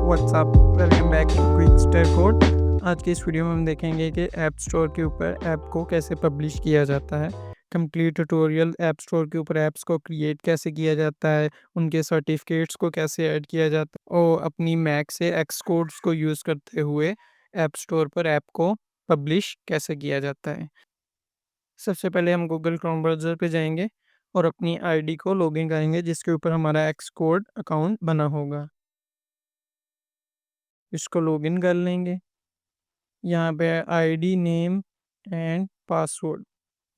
WhatsApp, welcome back to Quickster code. आज की इस वीडियो में हम देखेंगे कि ऐप स्टोर के ऊपर ऐप को कैसे पब्लिश किया जाता है। कंप्लीट ट्यूटोरियल ऐप स्टोर के ऊपर ऐप्स को क्रिएट कैसे किया जाता है, उनके सर्टिफिकेट्स को कैसे ऐड किया जाता है और अपनी मैक से एक्स कोड्स को यूज़ करते हुए ऐप स्टोर पर ऐप को पब्लिश कैसे किया जाता है। सबसे पहले हम गूगल क्रोम ब्राउज़र पे जाएंगे और अपनी आईडी को लॉगिन करेंगे जिसके ऊपर हमारा एक्स कोड अकाउंट बना होगा। इसको लॉगिन कर लेंगे। यहाँ पे आईडी, नेम एंड पासवर्ड।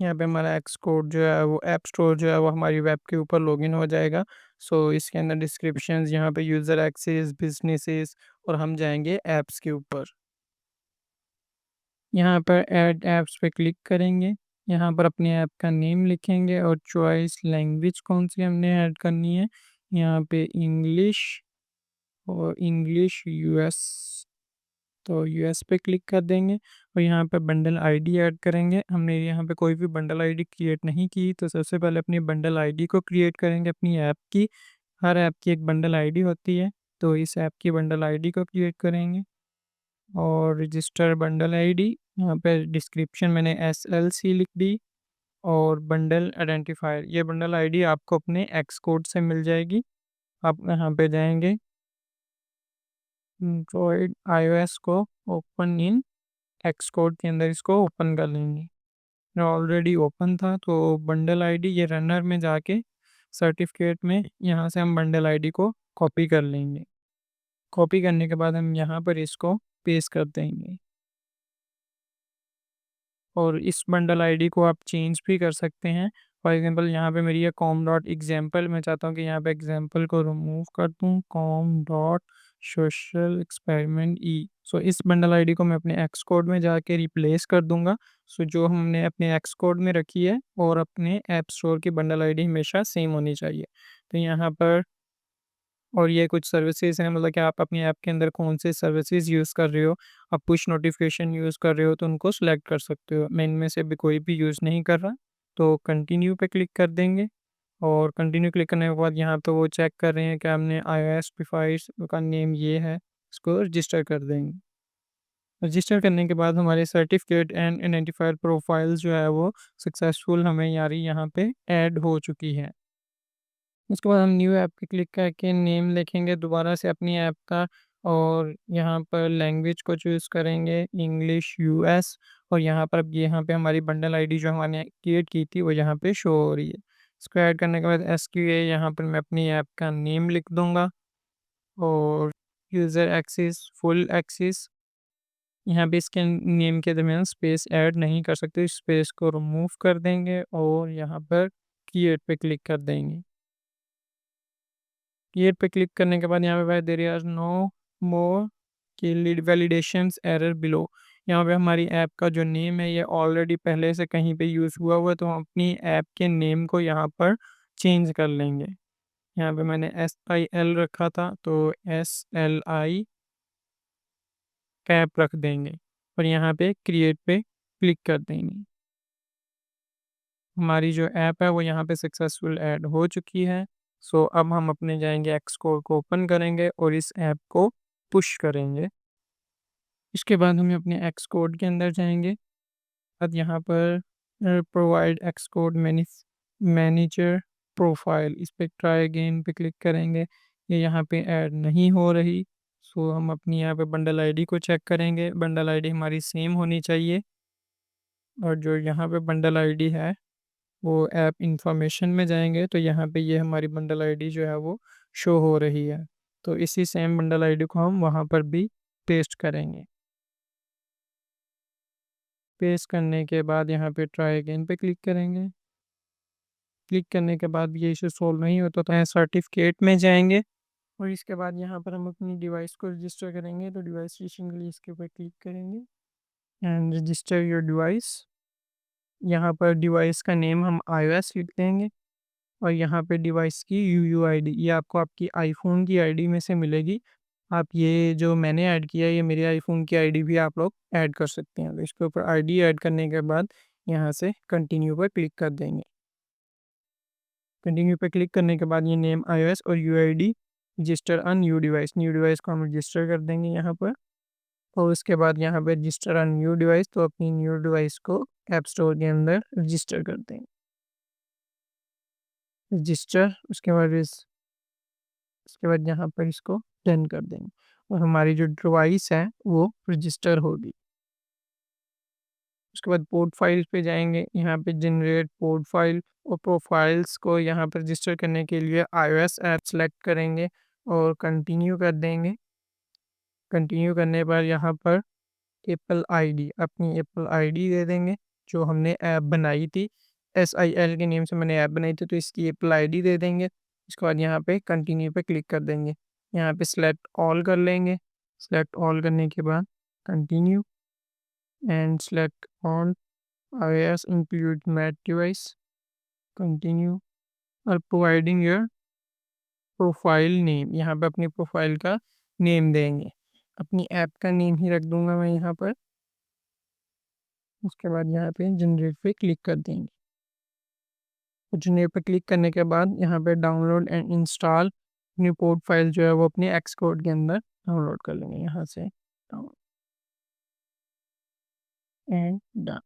यहाँ पे हमारा एक्स कोड जो है वो ऐप स्टोर जो है वो हमारी वेब के ऊपर लॉगिन हो जाएगा। सो इसके अंदर डिस्क्रिप्शंस, यहाँ पे यूज़र एक्सेस, बिजनेसेस और हम जाएंगे ऐप्स के ऊपर। यहाँ पर ऐड ऐप्स पे क्लिक करेंगे। यहाँ पर अपने ऐप का नेम लिखेंगे और चॉइस लैंग्वेज कौन सी हमने ऐड करनी है। यहाँ पे इंग्लिश और इंग्लिश यूएस, तो यूएस पे क्लिक कर देंगे और यहाँ पे बंडल आईडी ऐड करेंगे। हमने यहाँ पे कोई भी बंडल आईडी क्रिएट नहीं की, तो सबसे पहले अपनी बंडल आईडी को क्रिएट करेंगे अपनी ऐप की। हर ऐप की एक बंडल आईडी होती है, तो इस ऐप की बंडल आईडी को क्रिएट करेंगे और रजिस्टर बंडल आईडी। यहाँ पे डिस्क्रिप्शन मैंने SLC लिख दी और बंडल आइडेंटिफायर, ये बंडल आईडी आपको अपने एक्स कोड से मिल जाएगी। आप यहाँ पे जाएंगे, एंड्रॉयड iOS को ओपन इन एक्स कोड के अंदर इसको ओपन कर लेंगे। ऑलरेडी ओपन था, तो बंडल आईडी ये रनर में जाके सर्टिफिकेट में यहाँ से हम बंडल आईडी को कॉपी कर लेंगे। कॉपी करने के बाद हम यहाँ पर इसको पेस्ट कर देंगे और इस बंडल आईडी को आप चेंज भी कर सकते हैं। फॉर एग्जांपल यहाँ पे मेरी ये कॉम डॉट एग्जाम्पल, मैं चाहता हूँ कि यहाँ पे एग्जाम्पल को रिमूव कर दूँ, कॉम डॉट सोशल एक्सपेरिमेंट ई। सो इस बंडल आईडी को मैं अपने एक्स कोड में जाके रिप्लेस कर दूंगा। सो जो हमने अपने एक्स कोड में रखी है और अपने ऐप स्टोर की बंडल आईडी हमेशा सेम होनी चाहिए। तो यहाँ पर और ये कुछ सर्विसेज हैं, मतलब कि आप अपनी ऐप के अंदर कौन से सर्विसेज यूज़ कर रहे हो। आप पुश नोटिफिकेशन यूज़ कर रहे हो तो उनको सेलेक्ट कर सकते हो। मैं इनमें से भी कोई भी यूज़ नहीं कर रहा, तो कंटिन्यू पे क्लिक कर देंगे और कंटिन्यू क्लिक करने के बाद यहाँ पे वो चेक कर रहे हैं कि हमने iOS डिवाइस का नेम ये है, इसको रजिस्टर कर देंगे। रजिस्टर करने के बाद हमारे सर्टिफिकेट एंड आइडेंटिफायर प्रोफाइल जो है वो सक्सेसफुल हमें यारी यहाँ पे ऐड हो चुकी है। उसके बाद हम न्यू ऐप पे क्लिक करके नेम लिखेंगे दोबारा से अपनी ऐप का और यहाँ पर लैंग्वेज को चूज़ करेंगे इंग्लिश यूएस और यहाँ पर अब यहाँ पे हमारी बंडल आईडी जो हमने क्रिएट की थी वो यहाँ पे शो हो रही है। इसको ऐड करने के बाद SQA यहाँ पर मैं अपनी ऐप का नेम लिख दूंगा और यूज़र एक्सेस फुल एक्सेस, यहाँ पे इसके नेम के दरमियान स्पेस ऐड नहीं कर सकते, स्पेस को रिमूव कर देंगे और यहाँ पर क्रिएट पे क्लिक कर देंगे। क्लियर पे क्लिक करने के बाद यहाँ पे देयर आर नो मोर की लीड वैलिडेशंस एरर बिलो। यहाँ पे हमारी ऐप का जो नेम है ये ऑलरेडी पहले से कहीं पे यूज़ हुआ हुआ है, तो हम अपनी ऐप के नेम को यहाँ पर चेंज कर लेंगे। यहाँ पे मैंने SIL रखा था, तो SLI ऐप रख देंगे और यहाँ पे क्रिएट पे क्लिक कर देंगे। हमारी जो ऐप है वो यहाँ पे सक्सेसफुल ऐड हो चुकी है। सो अब हम अपने जाएंगे एक्स कोड को ओपन करेंगे और इस ऐप को पुश करेंगे। इसके बाद हम अपने एक्स कोड के अंदर जाएंगे। अब यहाँ पर provide x code manager profile, इस पे ट्राई अगेन पे क्लिक करेंगे। ये यहाँ पे ऐड नहीं हो रही। सो हम अपनी यहाँ पे बंडल आईडी को चेक करेंगे। बंडल आईडी हमारी सेम होनी चाहिए और जो यहाँ पे बंडल आईडी है वो ऐप इंफॉर्मेशन में जाएंगे, तो यहाँ पे ये हमारी बंडल आईडी जो है वो शो हो रही है। तो इसी सेम बंडल आईडी को हम वहाँ पर भी पेस्ट करेंगे। पेस्ट करने के बाद यहाँ पे ट्राई अगेन पे क्लिक करेंगे। क्लिक करने के बाद ये इशू सॉल्व नहीं होता तो यहाँ सर्टिफिकेट में जाएंगे और इसके बाद यहाँ पर हम अपनी डिवाइस को रजिस्टर करेंगे। तो डिवाइस रजिस्ट्रेशन के लिए इसके ऊपर क्लिक करेंगे एंड रजिस्टर योर डिवाइस। यहाँ पर डिवाइस का नेम हम iOS लिख देंगे और यहाँ पे डिवाइस की UUID ये आपको आपकी आईफोन की आईडी में से मिलेगी। आप ये जो मैंने ऐड किया है ये मेरे आईफोन की आईडी भी आप लोग ऐड कर सकते हैं। तो इसके ऊपर आईडी ऐड करने के बाद यहाँ से कंटिन्यू पर क्लिक कर देंगे। कंटिन्यू पे क्लिक करने के बाद ये नेम iOS और UID register a new device को हम रजिस्टर कर देंगे यहाँ पर। और उसके बाद यहाँ पे रजिस्टर अ न्यू डिवाइस, तो अपनी न्यू डिवाइस को ऐप स्टोर के अंदर रजिस्टर कर देंगे। रजिस्टर, उसके बाद यहाँ पर इसको डन कर देंगे और हमारी जो डिवाइस है वो रजिस्टर होगी। उसके बाद पोर्ट फाइल पे जाएंगे, यहाँ पे जनरेट पोर्ट फाइल और प्रोफाइल्स को यहाँ पर रजिस्टर करने के लिए iOS ऐप सेलेक्ट करेंगे और कंटिन्यू कर देंगे। कंटिन्यू करने पर यहाँ पर एप्पल आईडी, अपनी एप्पल आईडी दे देंगे जो हमने ऐप बनाई थी। SIL के नेम से मैंने ऐप बनाई थी, तो इसकी एप्पल आईडी दे देंगे। उसके बाद यहाँ पे कंटिन्यू पे क्लिक कर देंगे। यहाँ पे सेलेक्ट ऑल कर लेंगे। सेलेक्ट ऑल करने के बाद continue and select on iOS include Mac device, continue और प्रोवाइडिंग योर प्रोफाइल नेम, यहाँ पे अपनी प्रोफाइल का नेम देंगे। अपनी ऐप का नेम ही रख दूंगा मैं यहाँ पर। उसके बाद यहाँ पे जनरेट पे क्लिक कर देंगे। जनरेट पे क्लिक करने के बाद यहाँ पे डाउनलोड एंड इंस्टॉल अपनी पोर्ट फाइल जो है वो अपने एक्सकोड के अंदर डाउनलोड कर लेंगे यहाँ से। Down and done.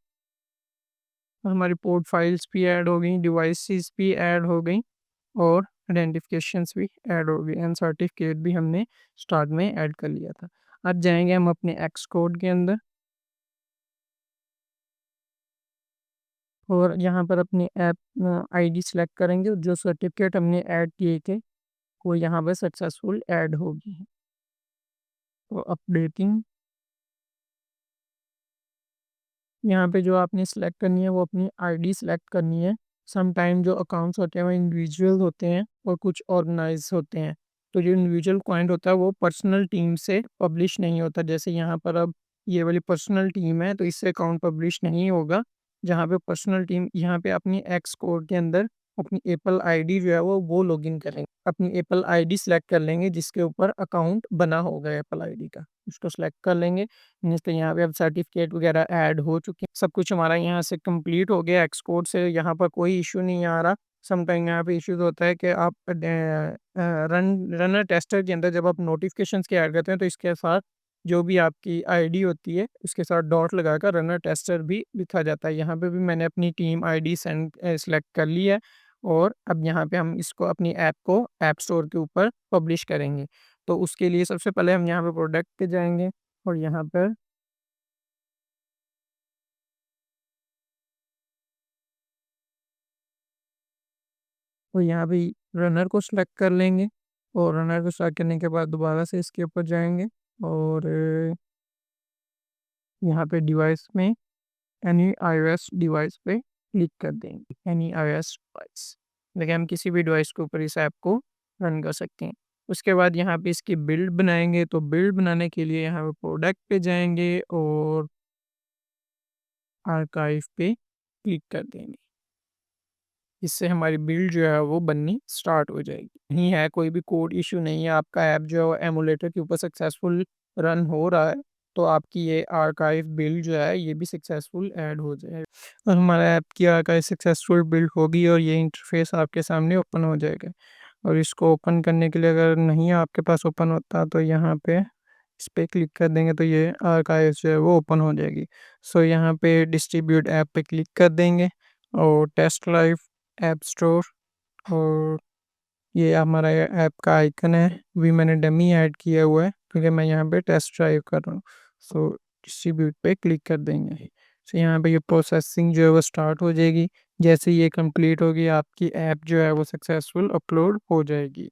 हमारी पोर्ट फाइल्स भी ऐड हो गई, डिवाइसेस भी ऐड हो गई और आइडेंटिफिकेशंस भी ऐड हो गई एंड सर्टिफिकेट भी हमने स्टार्ट में ऐड कर लिया था। अब जाएंगे हम अपने एक्सकोड के अंदर और यहाँ पर अपनी ऐप आईडी सेलेक्ट करेंगे। जो सर्टिफिकेट हमने ऐड किए थे वो यहाँ पर सक्सेसफुल ऐड होगी। तो अपडेटिंग, यहाँ पे जो आपने सेलेक्ट करनी है वो अपनी आईडी सेलेक्ट करनी है। सम टाइम जो अकाउंट्स होते हैं वो इंडिविजुअल होते हैं और कुछ ऑर्गेनाइज होते हैं। तो जो इंडिविजुअल पॉइंट होता है वो पर्सनल टीम से पब्लिश नहीं होता। जैसे यहाँ पर अब ये वाली पर्सनल टीम है तो इससे अकाउंट पब्लिश नहीं होगा। जहाँ पे पर्सनल टीम, यहाँ पे अपनी एक्स कोड के अंदर अपनी एप्पल आईडी जो है वो लॉगिन करेंगे। अपनी एप्पल आईडी सेलेक्ट कर लेंगे जिसके ऊपर अकाउंट बना होगा एप्पल आईडी का, उसको सेलेक्ट कर लेंगे। तो यहाँ पे अब सर्टिफिकेट वगैरह ऐड हो चुके हैं, सब कुछ हमारा यहाँ से कंप्लीट हो गया। एक्सपोर्ट से यहाँ पर कोई इशू नहीं आ रहा। समटाइम यहाँ पे इश्यूज होता है कि आप रनर टेस्टर के अंदर जब आप नोटिफिकेशंस के ऐड करते हैं तो इसके साथ जो भी आपकी आईडी होती है उसके साथ डॉट लगाकर रनर टेस्टर भी लिखा जाता है। यहाँ पे भी मैंने अपनी टीम आईडी सेलेक्ट कर ली है और अब यहाँ पे हम इसको अपनी ऐप को ऐप स्टोर के ऊपर पब्लिश करेंगे। तो उसके लिए सबसे पहले हम यहाँ पे प्रोडक्ट पे जाएंगे और यहाँ पर यहाँ पे रनर को सिलेक्ट कर लेंगे और रनर को सिलेक्ट करने के बाद दोबारा से इसके ऊपर जाएंगे और यहाँ पे डिवाइस में एनी iOS डिवाइस पे क्लिक कर देंगे। एनी iOS डिवाइस, देखिए हम किसी भी डिवाइस के ऊपर इस ऐप को रन कर सकते हैं। उसके बाद यहाँ पे इसकी बिल्ड बनाएंगे, तो बिल्ड बनाने के लिए यहाँ पे प्रोडक्ट पे जाएंगे और आर्काइव पे क्लिक कर देंगे। इससे हमारी बिल्ड जो है वो बननी स्टार्ट हो जाएगी। नहीं है, कोई भी कोड इशू नहीं है, आपका ऐप जो है वो एमुलेटर के ऊपर सक्सेसफुल रन हो रहा है, तो आपकी ये आर्काइव बिल्ड जो है ये भी सक्सेसफुल ऐड हो जाएगा और हमारा ऐप की आर्काइव सक्सेसफुल बिल्ड होगी और ये इंटरफेस आपके सामने ओपन हो जाएगा। और इसको ओपन करने के लिए अगर नहीं आपके पास ओपन होता तो यहाँ पे इस पर क्लिक कर देंगे तो ये आर्काइव जो है वो ओपन हो जाएगी। सो यहाँ पे डिस्ट्रीब्यूट ऐप पे क्लिक कर देंगे और टेस्ट लाइव ऐप स्टोर, और ये हमारा ऐप का आइकन है, भी मैंने डमी ऐड किया हुआ है क्योंकि मैं यहाँ पे टेस्ट ड्राइव कर रहा हूँ। सो डिस्ट्रीब्यूट पे क्लिक कर देंगे। सो यहाँ पे ये प्रोसेसिंग जो है वो स्टार्ट हो जाएगी। जैसे ये कंप्लीट होगी आपकी ऐप जो है वो सक्सेसफुल अपलोड हो जाएगी।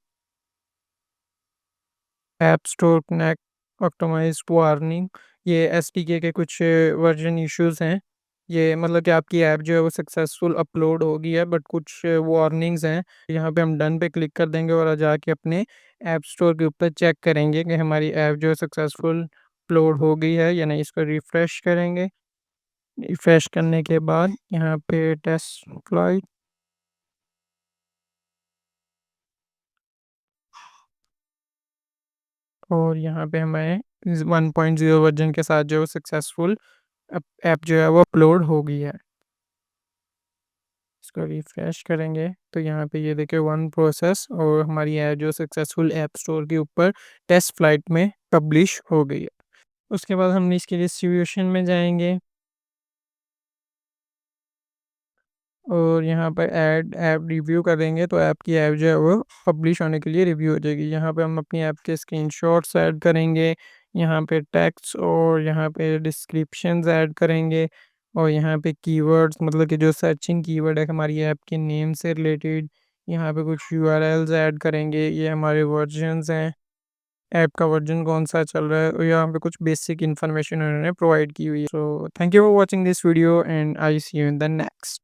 App Store connect optimize warning, ये एसडीके के कुछ वर्जन इश्यूज हैं। ये मतलब कि आपकी ऐप जो है वो सक्सेसफुल अपलोड हो गई है बट कुछ वार्निंग्स हैं। यहाँ पे हम डन पे क्लिक कर देंगे और जाके अपने ऐप स्टोर के ऊपर चेक करेंगे कि हमारी ऐप जो है सक्सेसफुल अपलोड हो गई है या नहीं। इसको रिफ़्रेश करेंगे। रिफ़्रेश करने के बाद यहाँ पे टेस्ट फ्लाइट और यहाँ पे हमें 1.0 वर्जन के साथ जो है सक्सेसफुल ऐप जो है वो अपलोड हो गई है। इसको रिफ्रेश करेंगे तो यहाँ पे ये देखिए वन प्रोसेस और हमारी ऐप जो सक्सेसफुल ऐप स्टोर के ऊपर टेस्ट फ्लाइट में पब्लिश हो गई है। उसके बाद हम इसके डिस्ट्रीब्यूशन में जाएँगे और यहाँ पर ऐड ऐप रिव्यू करेंगे तो ऐप की ऐप जो है वो पब्लिश होने के लिए रिव्यू हो जाएगी। यहाँ पे हम अपनी ऐप के स्क्रीनशॉट्स ऐड करेंगे, यहाँ पे टेक्स्ट और यहाँ पे डिस्क्रिप्शंस ऐड करेंगे और यहाँ पे कीवर्ड्स मतलब कि जो सर्चिंग कीवर्ड है हमारी ऐप के नेम से रिलेटेड, यहाँ पे कुछ यूआरएल्स ऐड करेंगे। ये हमारे वर्जन्स हैं, ऐप का वर्जन कौन-सा चल रहा है और यहाँ पे कुछ बेसिक इन्फॉर्मेशन उन्होंने प्रोवाइड की हुई है। So thank you for watching this video and I see you in the next.